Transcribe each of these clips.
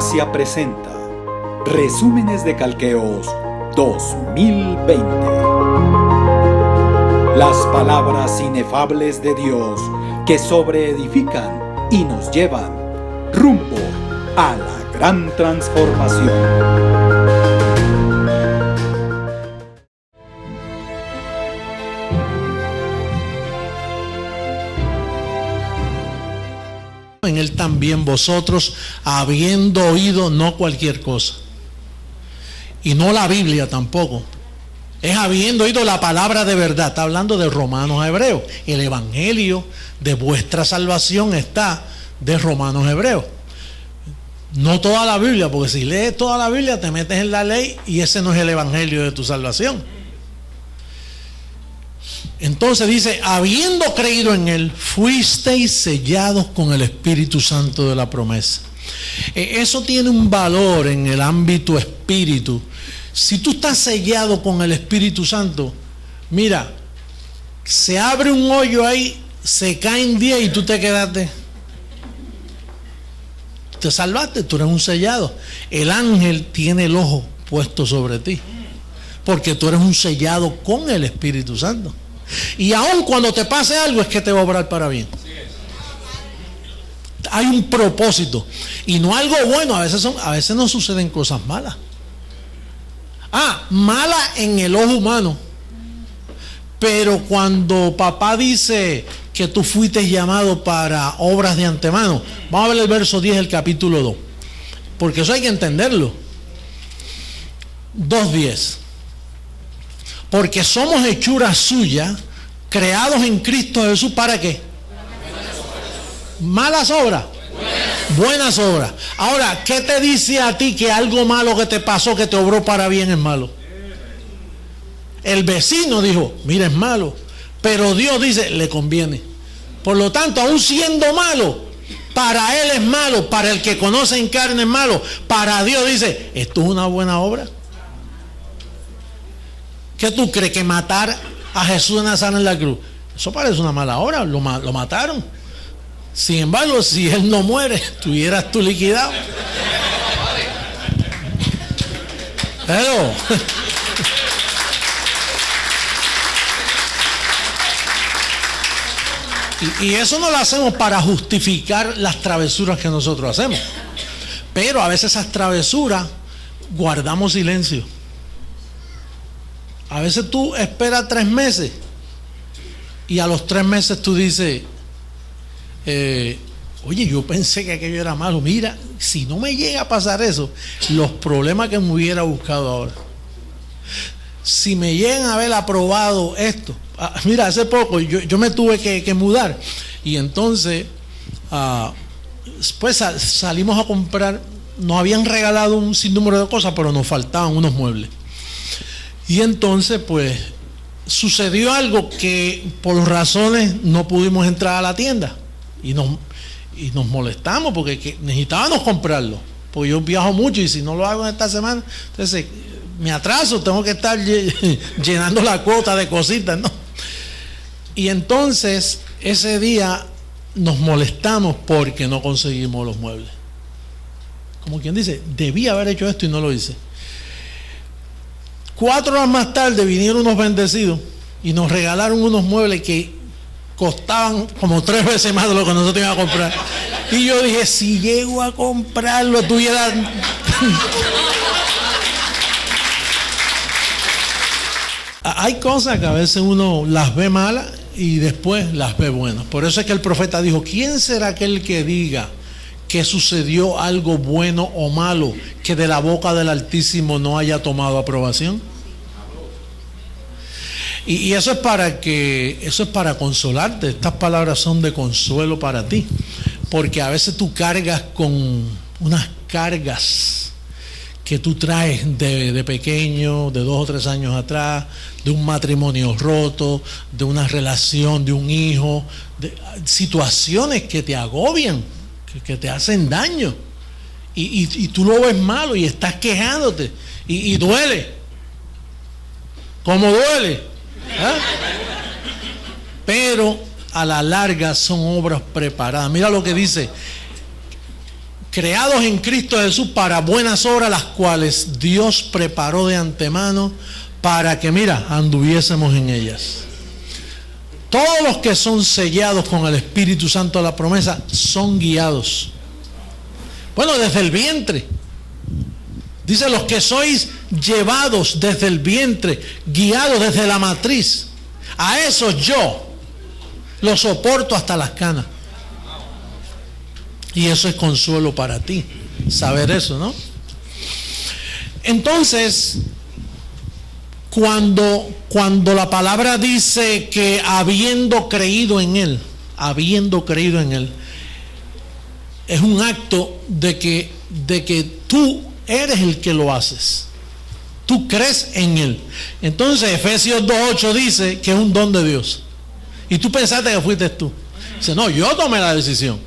Gracia presenta Resúmenes de Calqueos 2020. Las palabras inefables de Dios que sobreedifican y nos llevan rumbo a la gran transformación. En él también vosotros, habiendo oído no cualquier cosa, y no la Biblia tampoco, es habiendo oído la palabra de verdad. Está hablando de Romanos a Hebreos. El evangelio de vuestra salvación está de Romanos a Hebreos, no toda la Biblia, porque si lees toda la Biblia te metes en la ley y ese no es el evangelio de tu salvación. Entonces dice, habiendo creído en él, fuisteis sellados con el Espíritu Santo de la promesa. Eso tiene un valor en el ámbito espíritu. Si tú estás sellado con el Espíritu Santo, mira, se abre un hoyo ahí, se caen 10 y tú te quedaste. Te salvaste, tú eres un sellado. El ángel tiene el ojo puesto sobre ti, porque tú eres un sellado con el Espíritu Santo. Y aun cuando te pase algo es que te va a obrar para bien. Hay un propósito y no algo bueno. A veces no suceden cosas malas. Malas en el ojo humano. Pero cuando papá dice que tú fuiste llamado para obras de antemano, vamos a ver el verso 10 del capítulo 2, porque eso hay que entenderlo. 2:10. Porque somos hechura suya, creados en Cristo Jesús, ¿para qué? Malas obras. Buenas obras. Ahora, ¿qué te dice a ti que algo malo que te pasó, que te obró para bien, es malo? El vecino dijo, mira, es malo, pero Dios dice, le conviene. Por lo tanto, aún siendo malo, para él es malo, para el que conoce en carne es malo, para Dios dice, esto es una buena obra. ¿Qué tú crees? Que matar a Jesús de Nazaret en la cruz, eso parece una mala obra, lo mataron. Sin embargo, si él no muere, estuvieras tú liquidado. Pero y eso no lo hacemos para justificar las travesuras que nosotros hacemos, pero a veces esas travesuras guardamos silencio. A veces tú esperas 3 meses y a los 3 meses tú dices, oye, yo pensé que aquello era malo. Mira, si no me llega a pasar eso, los problemas que me hubiera buscado ahora, si me llegan a haber aprobado esto. Mira, hace poco yo me tuve que mudar y entonces pues salimos a comprar. Nos habían regalado un sinnúmero de cosas, pero nos faltaban unos muebles. Y entonces pues sucedió algo que por razones no pudimos entrar a la tienda y nos molestamos porque necesitábamos comprarlo, porque yo viajo mucho y si no lo hago en esta semana, entonces me atraso, tengo que estar llenando la cuota de cositas, ¿no? Y entonces ese día nos molestamos porque no conseguimos los muebles. Como quien dice, debía haber hecho esto y no lo hice. 4 horas más tarde vinieron unos bendecidos y nos regalaron unos muebles que costaban como 3 veces más de lo que nosotros íbamos a comprar. Y yo dije, si llego a comprarlo, tuviera... Hay cosas que a veces uno las ve malas y después las ve buenas. Por eso es que el profeta dijo, ¿quién será aquel que diga que sucedió algo bueno o malo que de la boca del Altísimo no haya tomado aprobación? Y eso es para consolarte. Estas palabras son de consuelo para ti, porque a veces tú cargas con unas cargas que tú traes de pequeño, de 2 o 3 años atrás, de un matrimonio roto, de una relación, de un hijo, de situaciones que te agobian, que te hacen daño, y tú lo ves malo y estás quejándote y duele. ¿Cómo duele? Pero a la larga son obras preparadas. Mira lo que dice, creados en Cristo Jesús para buenas obras, las cuales Dios preparó de antemano para que, mira, anduviésemos en ellas. Todos los que son sellados con el Espíritu Santo de la promesa son guiados. Bueno, desde el vientre. Dice, los que sois llevados desde el vientre, guiados desde la matriz. A esos yo los soporto hasta las canas. Y eso es consuelo para ti, saber eso, ¿no? Entonces, cuando la palabra dice que habiendo creído en Él, es un acto de que tú eres el que lo haces. Tú crees en Él. Entonces Efesios 2:8 dice que es un don de Dios. Y tú pensaste que fuiste tú. Dice, no, yo tomé la decisión.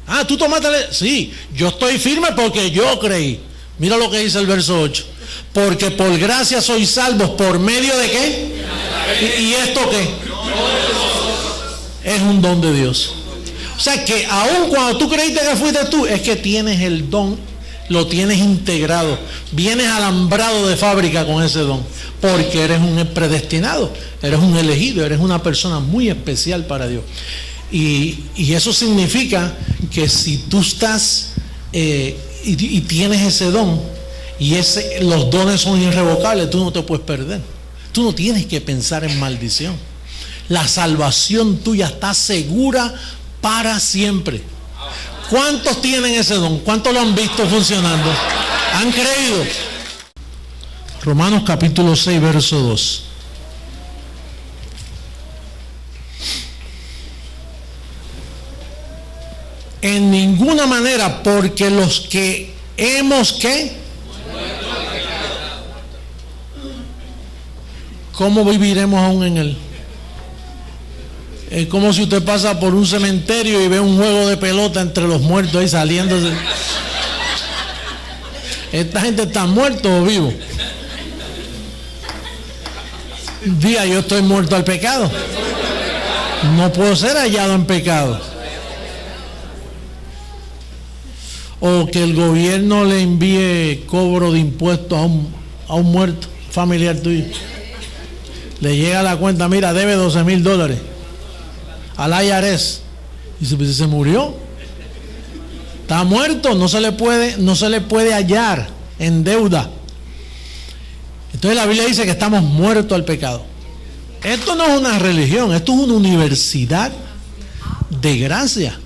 Ah, tú tomaste la decisión. Sí, yo estoy firme porque yo creí. Mira lo que dice el verso 8. Porque por gracia sois salvos, ¿por medio de qué? ¿Y esto qué? Es un don de Dios. O sea que aun cuando tú creíste que fuiste tú, es que tienes el don, lo tienes integrado, vienes alambrado de fábrica con ese don, porque eres un predestinado, eres un elegido, eres una persona muy especial para Dios. Y eso significa que si tú estás y tienes ese don, y los dones son irrevocables, tú no te puedes perder. Tú no tienes que pensar en maldición. La salvación tuya está segura para siempre. ¿Cuántos tienen ese don? ¿Cuántos lo han visto funcionando? ¿Han creído? Romanos capítulo 6, verso 2. En ninguna manera, porque los que hemos, ¿qué? ¿Cómo viviremos aún en él? Es como si usted pasa por un cementerio y ve un juego de pelota entre los muertos ahí saliéndose. ¿Esta gente está muerta o vivo? Diga, yo estoy muerto al pecado. No puedo ser hallado en pecado. O que el gobierno le envíe cobro de impuestos a un muerto familiar tuyo. Le llega la cuenta, mira, debe $12,000 al IRS. Y se murió. Está muerto, no se le puede hallar en deuda. Entonces la Biblia dice que estamos muertos al pecado. Esto no es una religión, esto es una universidad de gracia.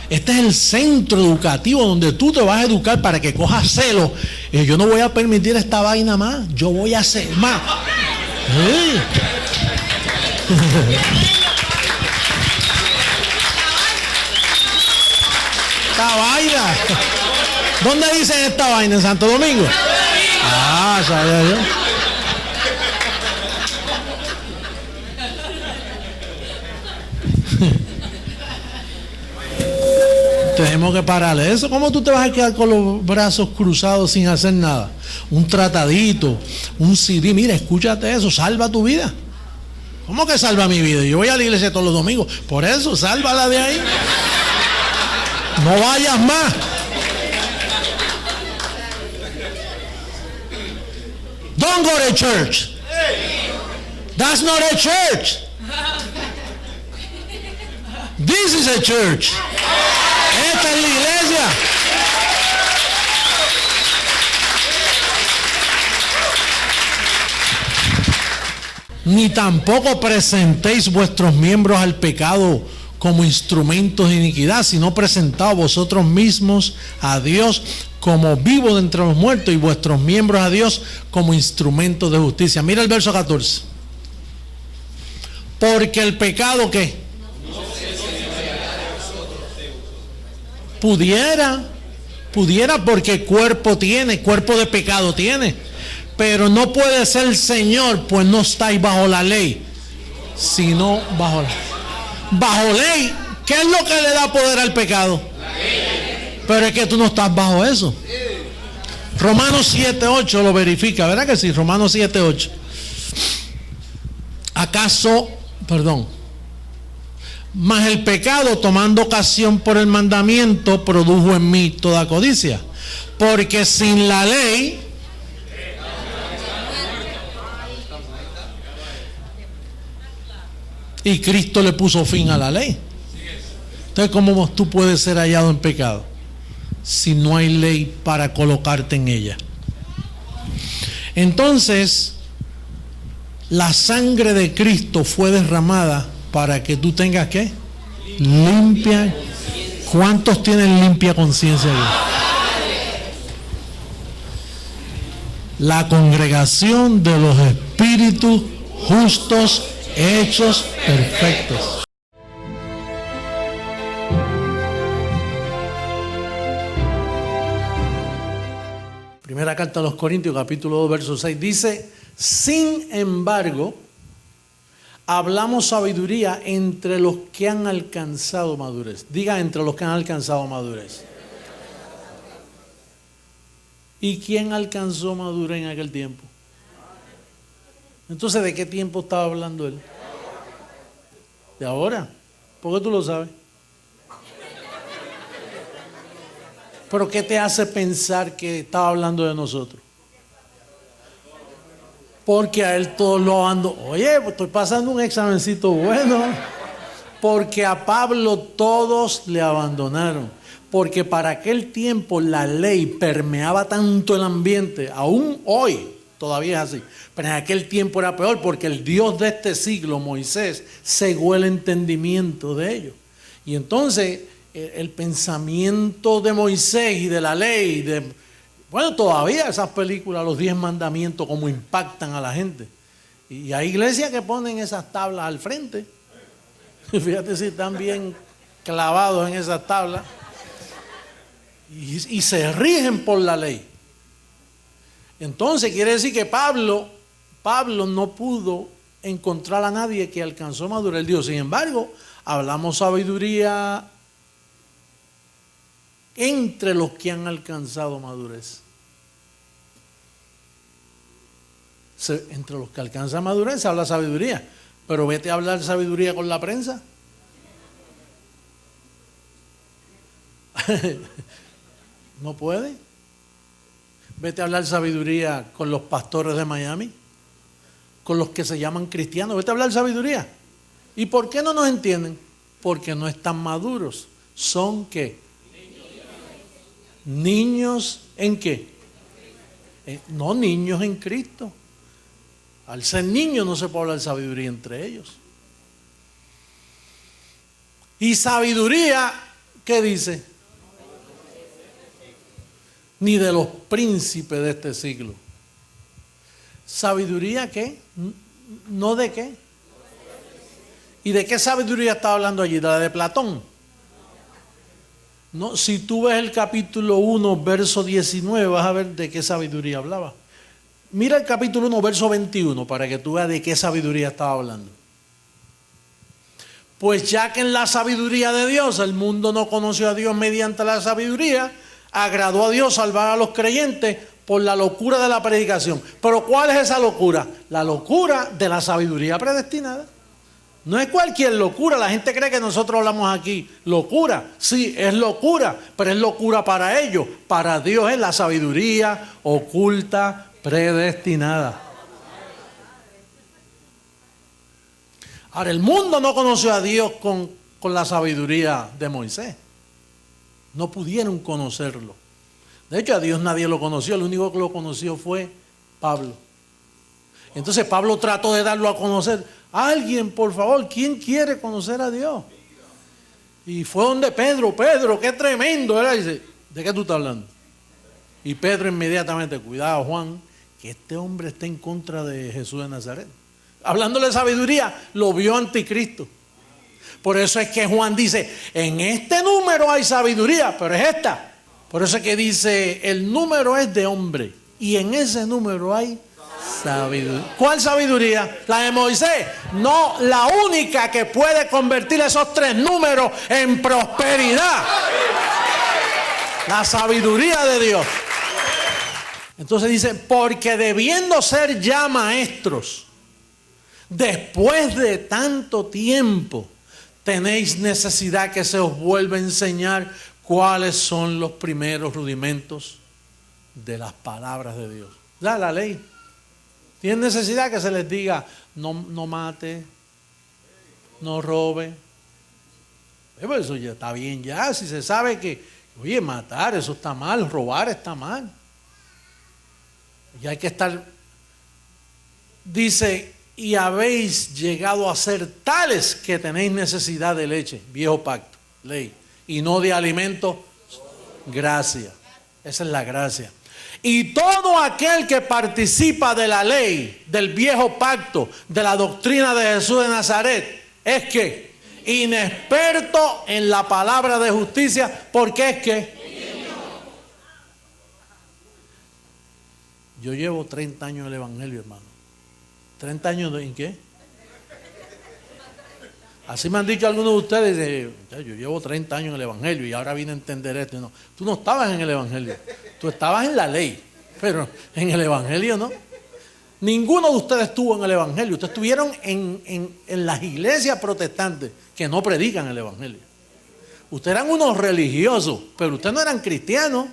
Este es el centro educativo donde tú te vas a educar para que cojas celo. Y yo no voy a permitir esta vaina más, yo voy a hacer más. Sí. Esta vaina. ¿Dónde dicen esta vaina? ¿En Santo Domingo? Ah, sabía yo. Tenemos que pararle eso. ¿Cómo tú te vas a quedar con los brazos cruzados sin hacer nada? Un tratadito, un CD, mira, escúchate eso, salva tu vida. ¿Cómo que salva mi vida? Yo voy a la iglesia todos los domingos, por eso, sálvala de ahí. No vayas más. Don't go to church. That's not a church. This is a church. Esta es la iglesia. Ni tampoco presentéis vuestros miembros al pecado como instrumentos de iniquidad, sino presentaos vosotros mismos a Dios como vivos de entre los muertos y vuestros miembros a Dios como instrumentos de justicia. Mira el verso 14. Porque el pecado, ¿qué? Pudiera porque cuerpo de pecado tiene, pero no puede ser Señor, pues no estáis bajo la ley, sino bajo ley. ¿Qué es lo que le da poder al pecado? Pero es que tú no estás bajo eso. Romanos 7:8 lo verifica, ¿verdad que sí? Romanos 7:8. Mas el pecado, tomando ocasión por el mandamiento, produjo en mí toda codicia. Porque sin la ley, y Cristo le puso fin a la ley. Entonces, ¿cómo tú puedes ser hallado en pecado si no hay ley para colocarte en ella? Entonces, la sangre de Cristo fue derramada para que tú tengas ¿qué? Limpia. ¿Cuántos tienen limpia conciencia aquí? La congregación de los espíritus justos hechos perfectos. Primera carta a los Corintios, capítulo 2, verso 6, dice: sin embargo, hablamos sabiduría entre los que han alcanzado madurez. Diga, entre los que han alcanzado madurez. ¿Y quién alcanzó madurez en aquel tiempo? Entonces, ¿de qué tiempo estaba hablando él? ¿De ahora? ¿Por qué tú lo sabes? ¿Pero qué te hace pensar que estaba hablando de nosotros? Porque a él todos lo ando. Oye, pues estoy pasando un examencito bueno. Porque a Pablo todos le abandonaron. Porque para aquel tiempo la ley permeaba tanto el ambiente, aún hoy todavía es así, pero en aquel tiempo era peor porque el Dios de este siglo, Moisés, cegó el entendimiento de ellos. Y entonces el pensamiento de Moisés y de la ley, bueno, todavía esas películas, los 10 mandamientos, como impactan a la gente. Y hay iglesias que ponen esas tablas al frente. Fíjate si están bien clavados en esas tablas. Y se rigen por la ley. Entonces quiere decir que Pablo no pudo encontrar a nadie que alcanzó madurez. Él dijo, sin embargo, hablamos sabiduría entre los que han alcanzado madurez. Entre los que alcanzan madurez se habla sabiduría, pero vete a hablar sabiduría con la prensa. No puede. Vete a hablar sabiduría con los pastores de Miami, con los que se llaman cristianos. Vete a hablar sabiduría. ¿Y por qué no nos entienden? Porque no están maduros. ¿Son qué? ¿Niños en qué? No, niños en Cristo. Al ser niños no se puede hablar sabiduría entre ellos. Y sabiduría, ¿qué dice? Ni de los príncipes de este siglo. ¿Sabiduría qué? ¿No de qué? ¿Y de qué sabiduría está hablando allí? ¿De la de Platón? No, si tú ves el capítulo 1, verso 19, vas a ver de qué sabiduría hablaba. Mira el capítulo 1, verso 21, para que tú veas de qué sabiduría estaba hablando. Pues ya que en la sabiduría de Dios el mundo no conoció a Dios mediante la sabiduría, agradó a Dios salvar a los creyentes por la locura de la predicación. Pero ¿cuál es esa locura? La locura de la sabiduría predestinada. No es cualquier locura. La gente cree que nosotros hablamos aquí locura. Sí, es locura, pero es locura para ellos. Para Dios es la sabiduría oculta, predestinada. Ahora, el mundo no conoció a Dios con la sabiduría de Moisés. No pudieron conocerlo. De hecho, a Dios nadie lo conoció. El único que lo conoció fue Pablo. Entonces Pablo trató de darlo a conocer. Alguien, por favor, ¿quién quiere conocer a Dios? Y fue donde Pedro, qué tremendo era. Y dice, ¿de qué tú estás hablando? Y Pedro inmediatamente, cuidado Juan, que este hombre está en contra de Jesús de Nazaret. Hablándole de sabiduría, lo vio anticristo. Por eso es que Juan dice, en este número hay sabiduría, pero es esta. Por eso es que dice, el número es de hombre y en ese número hay sabiduría. ¿Cuál sabiduría? La de Moisés. No, la única que puede convertir esos 3 números en prosperidad. La sabiduría de Dios. Entonces dice, porque debiendo ser ya maestros, después de tanto tiempo, tenéis necesidad que se os vuelva a enseñar cuáles son los primeros rudimentos de las palabras de Dios. La ley. Tienen necesidad que se les diga, no mate, no robe. Pero eso ya está bien ya, si se sabe que, oye, matar, eso está mal, robar está mal. Y hay que estar, dice, y habéis llegado a ser tales que tenéis necesidad de leche, viejo pacto, ley, y no de alimento, gracia. Esa es la gracia. Y todo aquel que participa de la ley, del viejo pacto, de la doctrina de Jesús de Nazaret, es que inexperto en la palabra de justicia, porque es que yo llevo 30 años en el Evangelio, hermano. ¿30 años en qué? Así me han dicho algunos de ustedes, yo llevo 30 años en el Evangelio y ahora vine a entender esto. No, tú no estabas en el Evangelio, tú estabas en la ley, pero en el Evangelio no. Ninguno de ustedes estuvo en el Evangelio, ustedes estuvieron en las iglesias protestantes que no predican el Evangelio. Ustedes eran unos religiosos, pero ustedes no eran cristianos.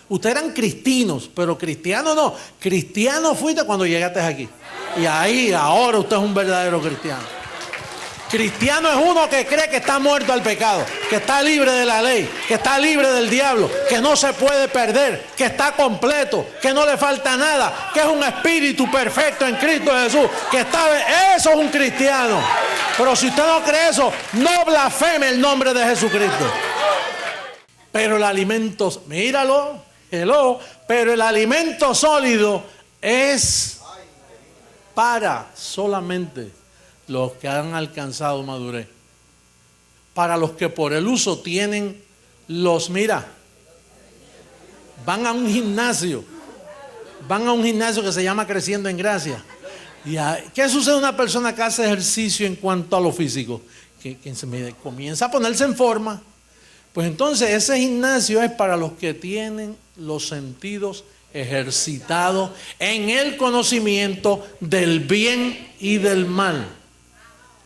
Ustedes eran cristinos, pero cristianos no. Cristiano fuiste cuando llegaste aquí. Y ahí, ahora usted es un verdadero cristiano. Cristiano es uno que cree que está muerto al pecado, que está libre de la ley, que está libre del diablo, que no se puede perder, que está completo, que no le falta nada, que es un espíritu perfecto en Cristo Jesús, que está... Eso es un cristiano. Pero si usted no cree eso, no blasfeme el nombre de Jesucristo. Pero el alimento, míralo, pero el alimento sólido es para solamente los que han alcanzado madurez. Para los que por el uso tienen van a un gimnasio que se llama Creciendo en Gracia. ¿Qué sucede a una persona que hace ejercicio en cuanto a lo físico? Que comienza a ponerse en forma. Pues entonces ese gimnasio es para los que tienen los sentidos ejercitados en el conocimiento del bien y del mal.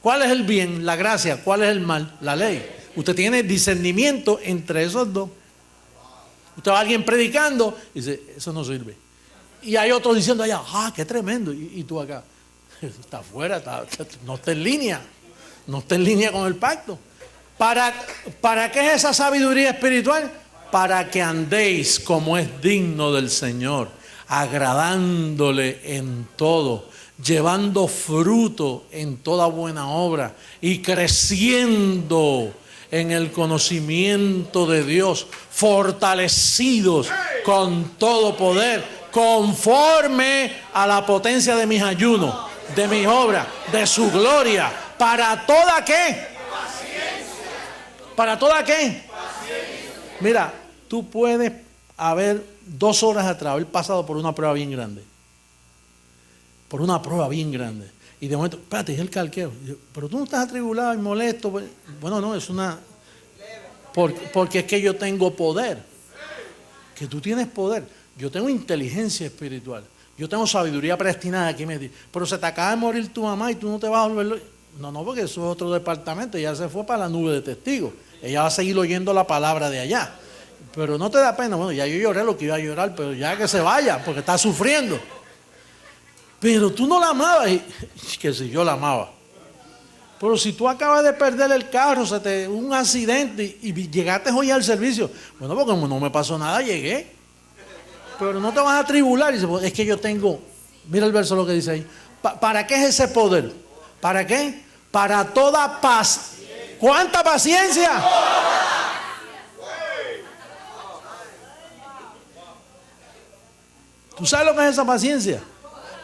¿Cuál es el bien? La gracia. ¿Cuál es el mal? La ley. Usted tiene discernimiento entre esos dos. Usted va a alguien predicando y dice, eso no sirve. Y hay otros diciendo allá, qué tremendo. Y tú acá, está afuera, no está en línea. No está en línea con el pacto. ¿Para qué es esa sabiduría espiritual? Para que andéis como es digno del Señor, agradándole en todo, llevando fruto en toda buena obra y creciendo en el conocimiento de Dios, fortalecidos con todo poder, conforme a la potencia de mis ayunos, de mis obras, de su gloria, ¿para toda qué? ¿Para toda qué? Mira, tú puedes haber 2 horas atrás, haber pasado por una prueba bien grande. Por una prueba bien grande. Y de momento, espérate, es el calqueo. Pero tú no estás atribulado y molesto. Bueno, no, es una... Porque es que yo tengo poder. Que tú tienes poder. Yo tengo inteligencia espiritual. Yo tengo sabiduría predestinada aquí. Pero se te acaba de morir tu mamá y tú no te vas a volver... No, porque eso es otro departamento. Ella se fue para la nube de testigos. Ella va a seguir oyendo la palabra de allá. Pero no te da pena. Bueno, ya yo lloré lo que iba a llorar, pero ya que se vaya, porque está sufriendo. Pero tú no la amabas. Que si yo la amaba. Pero si tú acabas de perder el carro, un accidente y llegaste hoy al servicio. Bueno, porque como no me pasó nada, llegué. Pero no te vas a atribular. Y dice, es que yo tengo... Mira el verso lo que dice ahí. ¿Para qué es ese poder? ¿Para qué? Para toda paz. ¿Cuánta paciencia? ¿Tú sabes lo que es esa paciencia?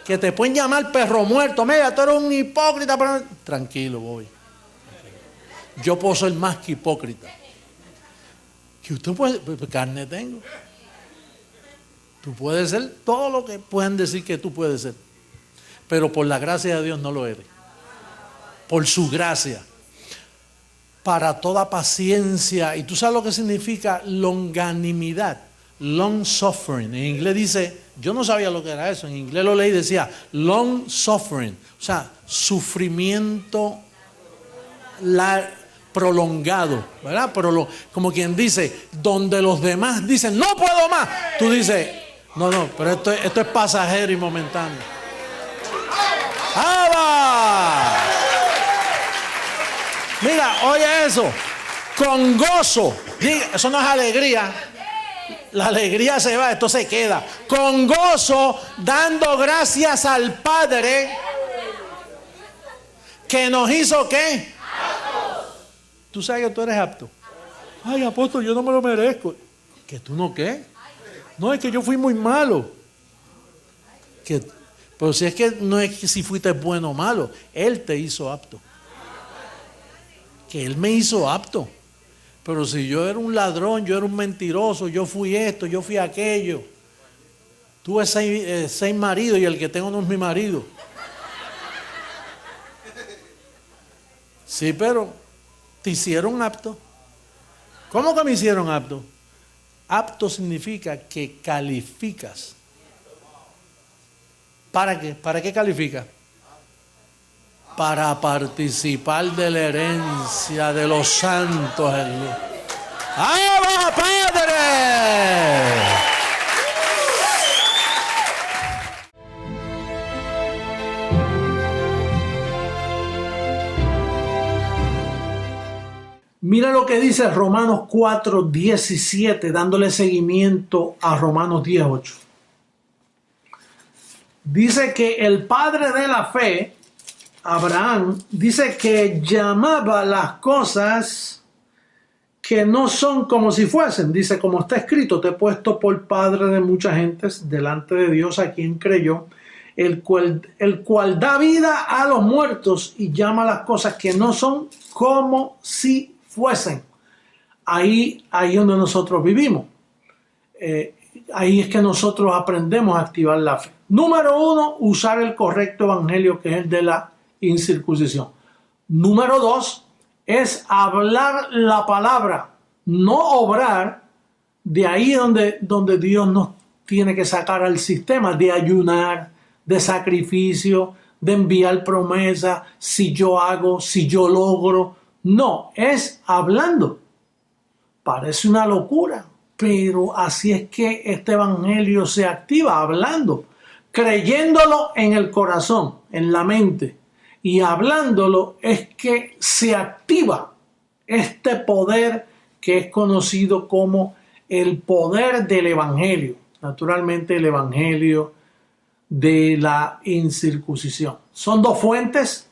Que te pueden llamar perro muerto. Mira, tú eres un hipócrita. Pero... Tranquilo, Bobby. Yo puedo ser más que hipócrita. Que usted puede... Carne tengo. Tú puedes ser todo lo que puedan decir que tú puedes ser. Pero por la gracia de Dios no lo eres. Por su gracia. Para toda paciencia. Y tú sabes lo que significa longanimidad. Long suffering. En inglés dice, yo no sabía lo que era eso. En inglés lo leí y decía long suffering. O sea, sufrimiento prolongado, ¿verdad? Como quien dice, donde los demás dicen, no puedo más, tú dices, no, pero esto es pasajero y momentáneo. ¡Aba! Mira, oye eso, con gozo, eso no es alegría, la alegría se va, esto se queda, con gozo, dando gracias al Padre, que nos hizo ¿qué? ¿Tú sabes que tú eres apto? Ay, apóstol, yo no me lo merezco. ¿Que tú no qué? No, es que yo fui muy malo. Pero si es que no es que si fuiste bueno o malo, Él te hizo apto. Que Él me hizo apto. Pero si yo era un ladrón, yo era un mentiroso, yo fui esto, yo fui aquello. Tuve seis maridos y el que tengo no es mi marido. Sí, pero te hicieron apto. ¿Cómo que me hicieron apto? Apto significa que calificas. ¿Para qué? ¿Para qué califica? Para participar de la herencia de los santos en luz. ¡Abba, Padre! Mira lo que dice Romanos 4:17, dándole seguimiento a Romanos 10:8. Dice que el padre de la fe, Abraham, dice que llamaba las cosas que no son como si fuesen. Dice, como está escrito, te he puesto por padre de muchas gentes delante de Dios a quien creyó, el cual da vida a los muertos y llama las cosas que no son como si fuesen. Ahí donde nosotros vivimos. Ahí es que nosotros aprendemos a activar la fe. Número 1, usar el correcto evangelio, que es el de la incircuncisión. Número 2, es hablar la palabra, no obrar. De ahí donde Dios nos tiene que sacar al sistema de ayunar, de sacrificio, de enviar promesa, si yo hago, si yo logro. No, es hablando. Parece una locura, pero así es que este evangelio se activa, hablando, creyéndolo en el corazón, en la mente, y hablándolo es que se activa este poder que es conocido como el poder del evangelio. Naturalmente, el evangelio de la incircuncisión. Son dos fuentes.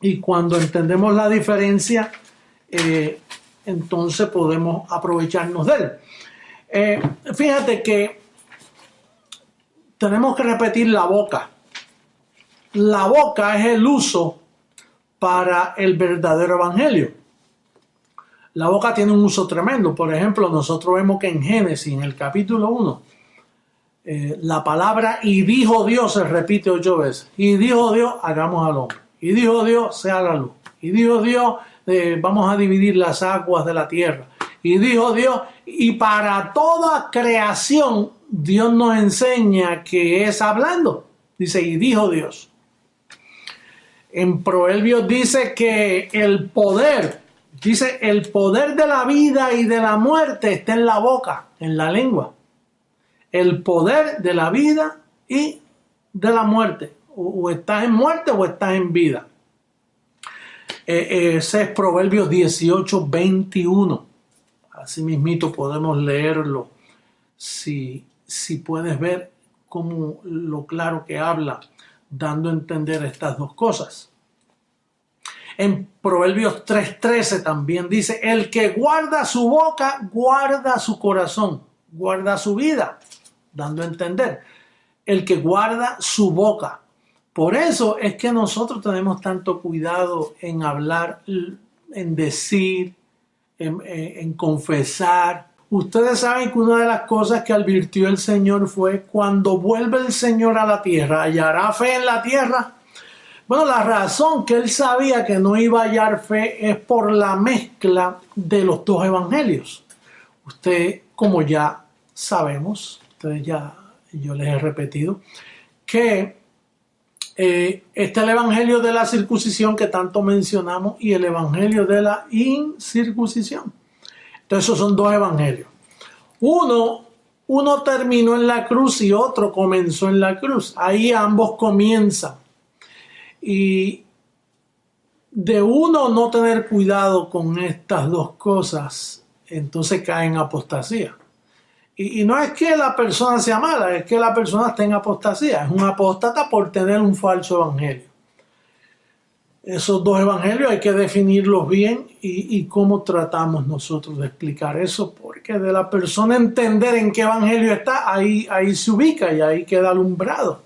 Y cuando entendemos la diferencia, entonces podemos aprovecharnos de él. Fíjate que tenemos que repetir la boca. La boca es el uso para el verdadero evangelio. La boca tiene un uso tremendo. Por ejemplo, nosotros vemos que en Génesis, en el capítulo 1, la palabra "y dijo Dios" se repite 8 veces. Y dijo Dios, hagamos al hombre. Y dijo Dios, sea la luz. Y dijo Dios, vamos a dividir las aguas de la tierra. Y dijo Dios, y para toda creación, Dios nos enseña que es hablando. Dice, y dijo Dios. En Proverbios dice que el poder de la vida y de la muerte está en la boca, en la lengua. El poder de la vida y de la muerte. O estás en muerte o estás en vida. Ese es Proverbios 18:21. Así mismito podemos leerlo. Si puedes ver cómo lo claro que habla, dando a entender estas dos cosas. En Proverbios 3:13 también dice, el que guarda su boca, guarda su corazón, guarda su vida, dando a entender. El que guarda su boca. Por eso es que nosotros tenemos tanto cuidado en hablar, en decir, en confesar. Ustedes saben que una de las cosas que advirtió el Señor fue, cuando vuelve el Señor a la tierra, ¿hallará fe en la tierra? Bueno, la razón que él sabía que no iba a hallar fe es por la mezcla de los dos evangelios. Usted, como ya sabemos, yo les he repetido, que Está el evangelio de la circuncisión que tanto mencionamos y el evangelio de la incircuncisión. Entonces esos son dos evangelios. Uno terminó en la cruz y otro comenzó en la cruz. Ahí ambos comienzan. Y de uno no tener cuidado con estas dos cosas, entonces cae en apostasía. Y no es que la persona sea mala, es que la persona está en apostasía. Es un apóstata por tener un falso evangelio. Esos dos evangelios hay que definirlos bien y cómo tratamos nosotros de explicar eso, porque de la persona entender en qué evangelio está, ahí se ubica y ahí queda alumbrado.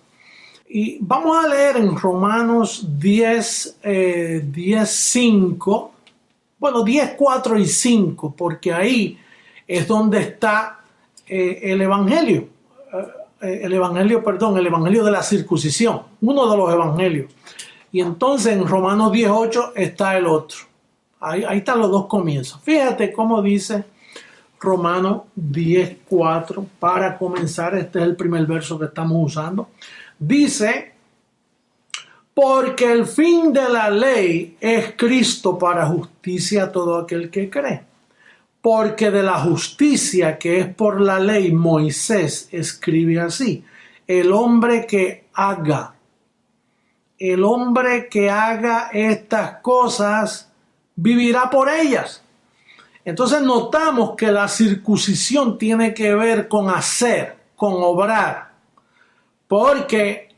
Y vamos a leer en Romanos 10, 5, bueno, 10, 4 y 5, porque ahí es donde está el evangelio de la circuncisión, uno de los evangelios. Y entonces en Romanos 10:8 está el otro. Ahí están los dos comienzos. Fíjate cómo dice Romanos 10:4 para comenzar. Este es el primer verso que estamos usando. Dice, porque el fin de la ley es Cristo para justicia a todo aquel que cree. Porque de la justicia que es por la ley, Moisés escribe así, el hombre que haga estas cosas vivirá por ellas. Entonces notamos que la circuncisión tiene que ver con hacer, con obrar, porque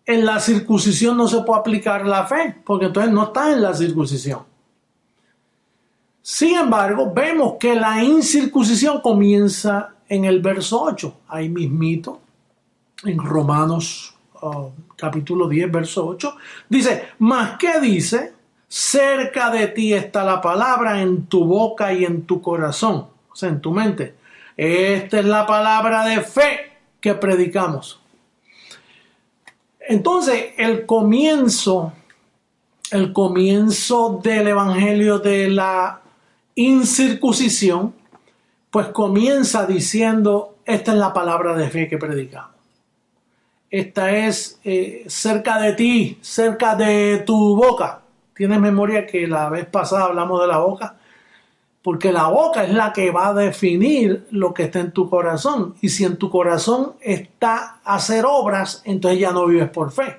en la circuncisión no se puede aplicar la fe, porque entonces no está en la circuncisión. Sin embargo, vemos que la incircuncisión comienza en el verso 8, ahí mismito, en Romanos capítulo 10, verso 8, dice, ¿mas qué dice? Cerca de ti está la palabra, en tu boca y en tu corazón, o sea, en tu mente. Esta es la palabra de fe que predicamos. Entonces, el comienzo del evangelio de la incircuncisión, pues comienza diciendo, esta es la palabra de fe que predicamos. Esta es cerca de ti, cerca de tu boca. ¿Tienes memoria que la vez pasada hablamos de la boca? Porque la boca es la que va a definir lo que está en tu corazón. Y si en tu corazón está hacer obras, entonces ya no vives por fe.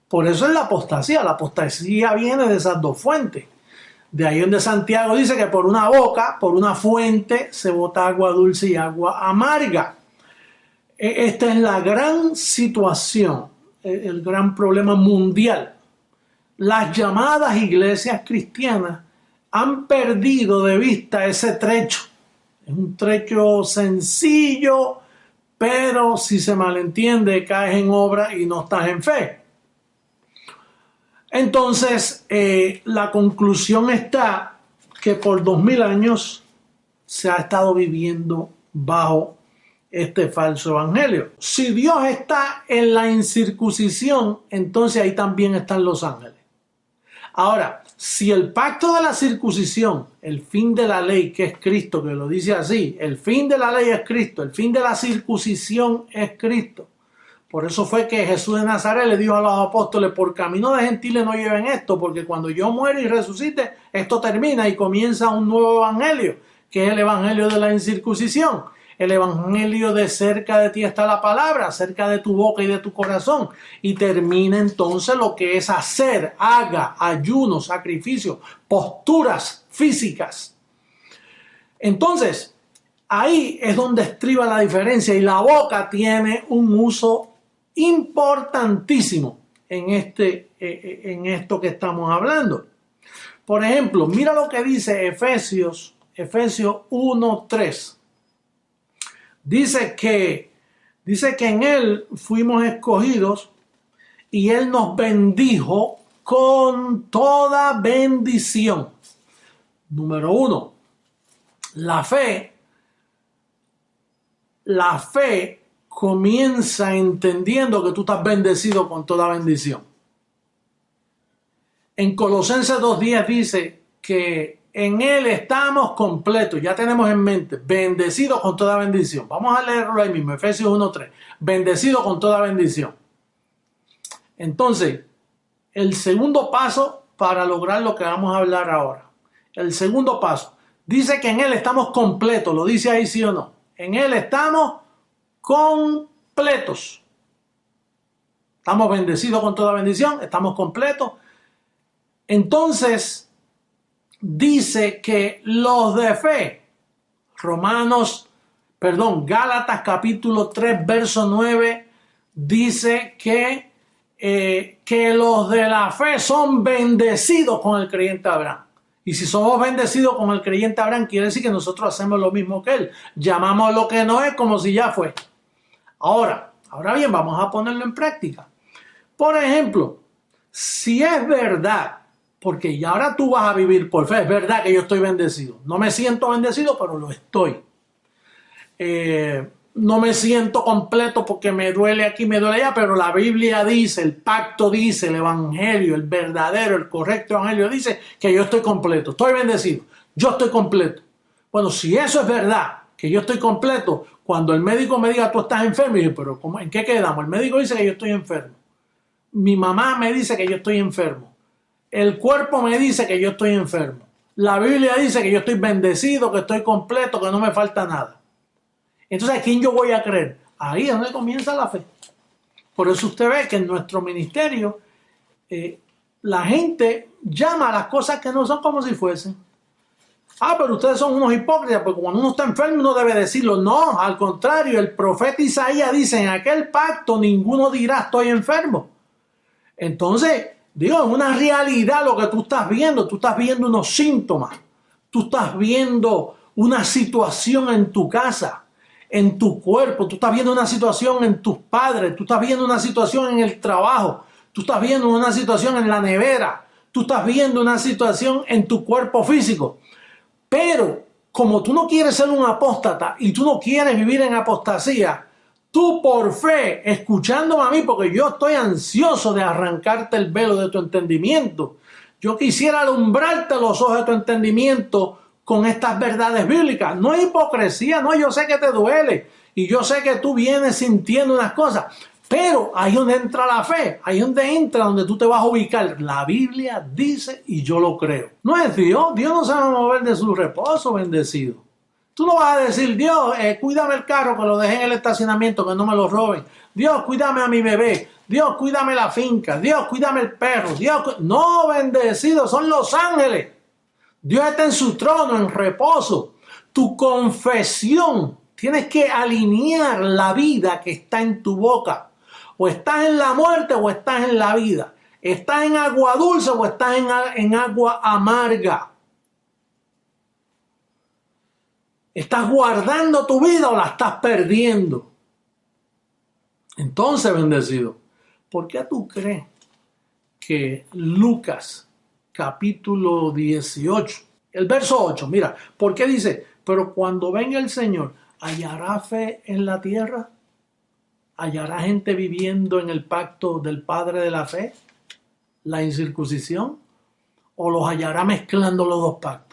Por eso es la apostasía. La apostasía viene de esas dos fuentes. De ahí donde Santiago dice que por una boca, por una fuente, se bota agua dulce y agua amarga. Esta es la gran situación, el gran problema mundial. Las llamadas iglesias cristianas han perdido de vista ese trecho. Es un trecho sencillo, pero si se malentiende, caes en obra y no estás en fe. Entonces, la conclusión está que por 2000 años se ha estado viviendo bajo este falso evangelio. Si Dios está en la incircuncisión, entonces ahí también están los ángeles. Ahora, si el pacto de la circuncisión, el fin de la ley, que es Cristo, que lo dice así, el fin de la ley es Cristo, el fin de la circuncisión es Cristo. Por eso fue que Jesús de Nazaret le dijo a los apóstoles, por camino de gentiles no lleven esto, porque cuando yo muera y resucite, esto termina y comienza un nuevo evangelio, que es el evangelio de la incircuncisión. El evangelio de cerca de ti está la palabra, cerca de tu boca y de tu corazón. Y termina entonces lo que es hacer, haga, ayuno, sacrificio, posturas físicas. Entonces, ahí es donde estriba la diferencia y la boca tiene un uso importantísimo en esto que estamos hablando. Por ejemplo, mira lo que dice Efesios 1:3. Dice que en Él fuimos escogidos y Él nos bendijo con toda bendición. Número 1, la fe comienza entendiendo que tú estás bendecido con toda bendición. En Colosenses 2:10 dice que en Él estamos completos, ya tenemos en mente, bendecidos con toda bendición. Vamos a leerlo ahí mismo, Efesios 1:3, bendecido con toda bendición. Entonces, el segundo paso para lograr lo que vamos a hablar ahora. El segundo paso. Dice que en Él estamos completos. ¿Lo dice ahí sí o no? En Él estamos completos. Estamos bendecidos con toda bendición. Estamos completos. Entonces, dice que los de fe, Gálatas capítulo 3, verso 9, dice que los de la fe son bendecidos con el creyente Abraham. Y si somos bendecidos con el creyente Abraham, quiere decir que nosotros hacemos lo mismo que él. Llamamos lo que no es como si ya fue. Ahora bien, vamos a ponerlo en práctica. Por ejemplo, si es verdad, porque ya ahora tú vas a vivir por fe, es verdad que yo estoy bendecido. No me siento bendecido, pero lo estoy. No me siento completo porque me duele aquí, me duele allá, pero la Biblia dice, el pacto dice, el evangelio, el verdadero, el correcto evangelio dice que yo estoy completo, estoy bendecido, yo estoy completo. Bueno, si eso es verdad, que yo estoy completo, cuando el médico me diga tú estás enfermo, y yo, pero ¿en qué quedamos? El médico dice que yo estoy enfermo. Mi mamá me dice que yo estoy enfermo. El cuerpo me dice que yo estoy enfermo. La Biblia dice que yo estoy bendecido, que estoy completo, que no me falta nada. Entonces, ¿a quién yo voy a creer? Ahí es donde comienza la fe. Por eso usted ve que en nuestro ministerio la gente llama a las cosas que no son como si fuesen. Pero ustedes son unos hipócritas, porque cuando uno está enfermo uno debe decirlo. No, al contrario, el profeta Isaías dice, en aquel pacto ninguno dirá estoy enfermo. Entonces, digo, es una realidad lo que tú estás viendo unos síntomas, tú estás viendo una situación en tu casa, en tu cuerpo, tú estás viendo una situación en tus padres, tú estás viendo una situación en el trabajo, tú estás viendo una situación en la nevera, tú estás viendo una situación en tu cuerpo físico. Pero como tú no quieres ser un apóstata y tú no quieres vivir en apostasía, tú por fe, escuchándome a mí, porque yo estoy ansioso de arrancarte el velo de tu entendimiento. Yo quisiera alumbrarte los ojos de tu entendimiento con estas verdades bíblicas. No es hipocresía, no, yo sé que te duele y yo sé que tú vienes sintiendo unas cosas, pero ahí es donde entra la fe, ahí es donde entra, donde tú te vas a ubicar. La Biblia dice y yo lo creo. No es Dios no se va a mover de su reposo, bendecido. Tú no vas a decir, Dios, cuídame el carro que lo dejé en el estacionamiento, que no me lo roben. Dios, cuídame a mi bebé. Dios, cuídame la finca. Dios, cuídame el perro. No, bendecido, son los ángeles. Dios está en su trono, en reposo. Tu confesión, tienes que alinear la vida que está en tu boca. O estás en la muerte o estás en la vida. Estás en agua dulce o estás en agua amarga. ¿Estás guardando tu vida o la estás perdiendo? Entonces, bendecido, ¿por qué tú crees que Lucas capítulo 18, el verso 8, mira, ¿por qué dice? Pero cuando venga el Señor, ¿hallará fe en la tierra? ¿Hallará gente viviendo en el pacto del padre de la fe? ¿La incircuncisión? ¿O los hallará mezclando los dos pactos?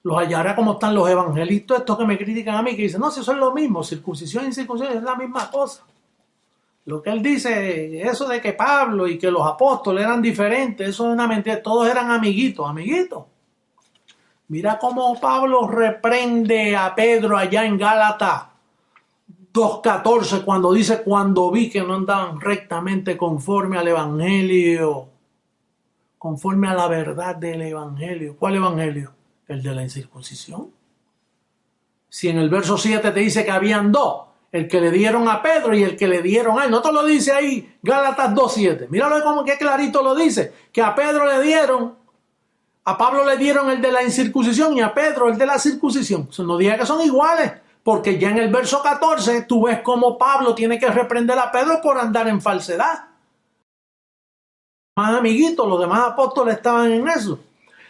Los hallará como están los evangelistas, estos que me critican a mí, que dicen, no, si eso es lo mismo, circuncisión y incircuncisión es la misma cosa. Lo que él dice, eso de que Pablo y que los apóstoles eran diferentes, eso es una mentira, todos eran amiguitos. Mira cómo Pablo reprende a Pedro allá en Gálatas 2:14, cuando dice, cuando vi que no andaban rectamente conforme al evangelio, conforme a la verdad del evangelio. ¿Cuál evangelio? El de la incircuncisión. Si en el verso 7 te dice que habían dos, el que le dieron a Pedro y el que le dieron a él, no te lo dice ahí Gálatas 2:7, míralo como que clarito lo dice, que a Pedro le dieron, a Pablo le dieron el de la incircuncisión y a Pedro el de la circuncisión. Eso no diga que son iguales, porque ya en el verso 14 tú ves cómo Pablo tiene que reprender a Pedro por andar en falsedad. Más amiguitos, los demás apóstoles estaban en eso.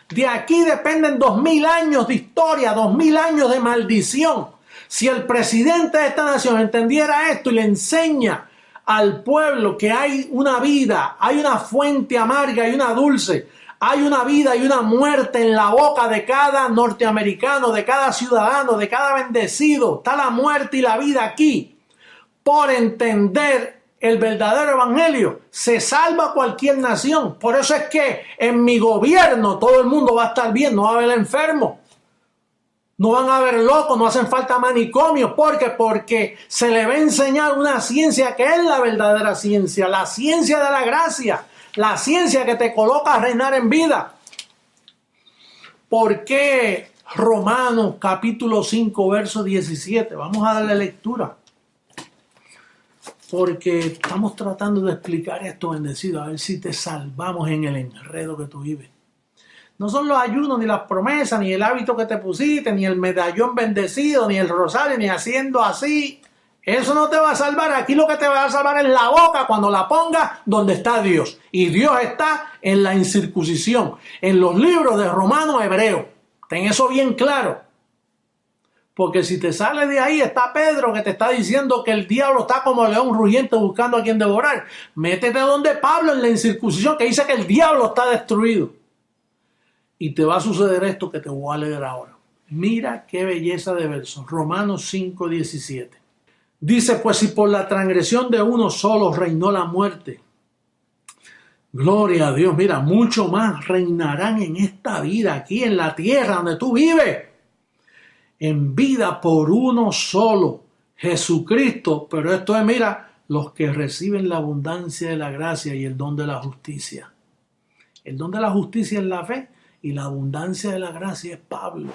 De aquí dependen 2000 años de historia, 2000 años de maldición. Si el presidente de esta nación entendiera esto y le enseña al pueblo que hay una vida, hay una fuente amarga y una dulce, hay una vida y una muerte en la boca de cada norteamericano, de cada ciudadano, de cada bendecido, está la muerte y la vida aquí, por entender el verdadero evangelio, se salva cualquier nación. Por eso es que en mi gobierno todo el mundo va a estar bien, no va a haber enfermos, no van a haber locos, no hacen falta manicomios. ¿Por qué? Porque se le va a enseñar una ciencia que es la verdadera ciencia, la ciencia de la gracia, la ciencia que te coloca a reinar en vida. ¿Por qué Romanos capítulo 5, verso 17? Vamos a darle lectura. Porque estamos tratando de explicar esto, bendecido, a ver si te salvamos en el enredo que tú vives. No son los ayunos, ni las promesas, ni el hábito que te pusiste, ni el medallón bendecido, ni el rosario, ni haciendo así. Eso no te va a salvar. Aquí lo que te va a salvar es la boca cuando la pongas donde está Dios. Y Dios está en la incircuncisión, en los libros de Romanos, Hebreos. Ten eso bien claro. Porque si te sales de ahí, está Pedro que te está diciendo que el diablo está como león rugiente buscando a quien devorar. Métete donde Pablo en la incircuncisión que dice que el diablo está destruido. Y te va a suceder esto que te voy a leer ahora. Mira qué belleza de verso. Romanos 5, 17. Dice, pues si por la transgresión de uno solo reinó la muerte. Gloria a Dios. Mira, mucho más reinarán en esta vida, aquí en la tierra donde tú vives. En vida por uno solo, Jesucristo. Pero esto es, mira, los que reciben la abundancia de la gracia y el don de la justicia. El don de la justicia es la fe y la abundancia de la gracia es Pablo.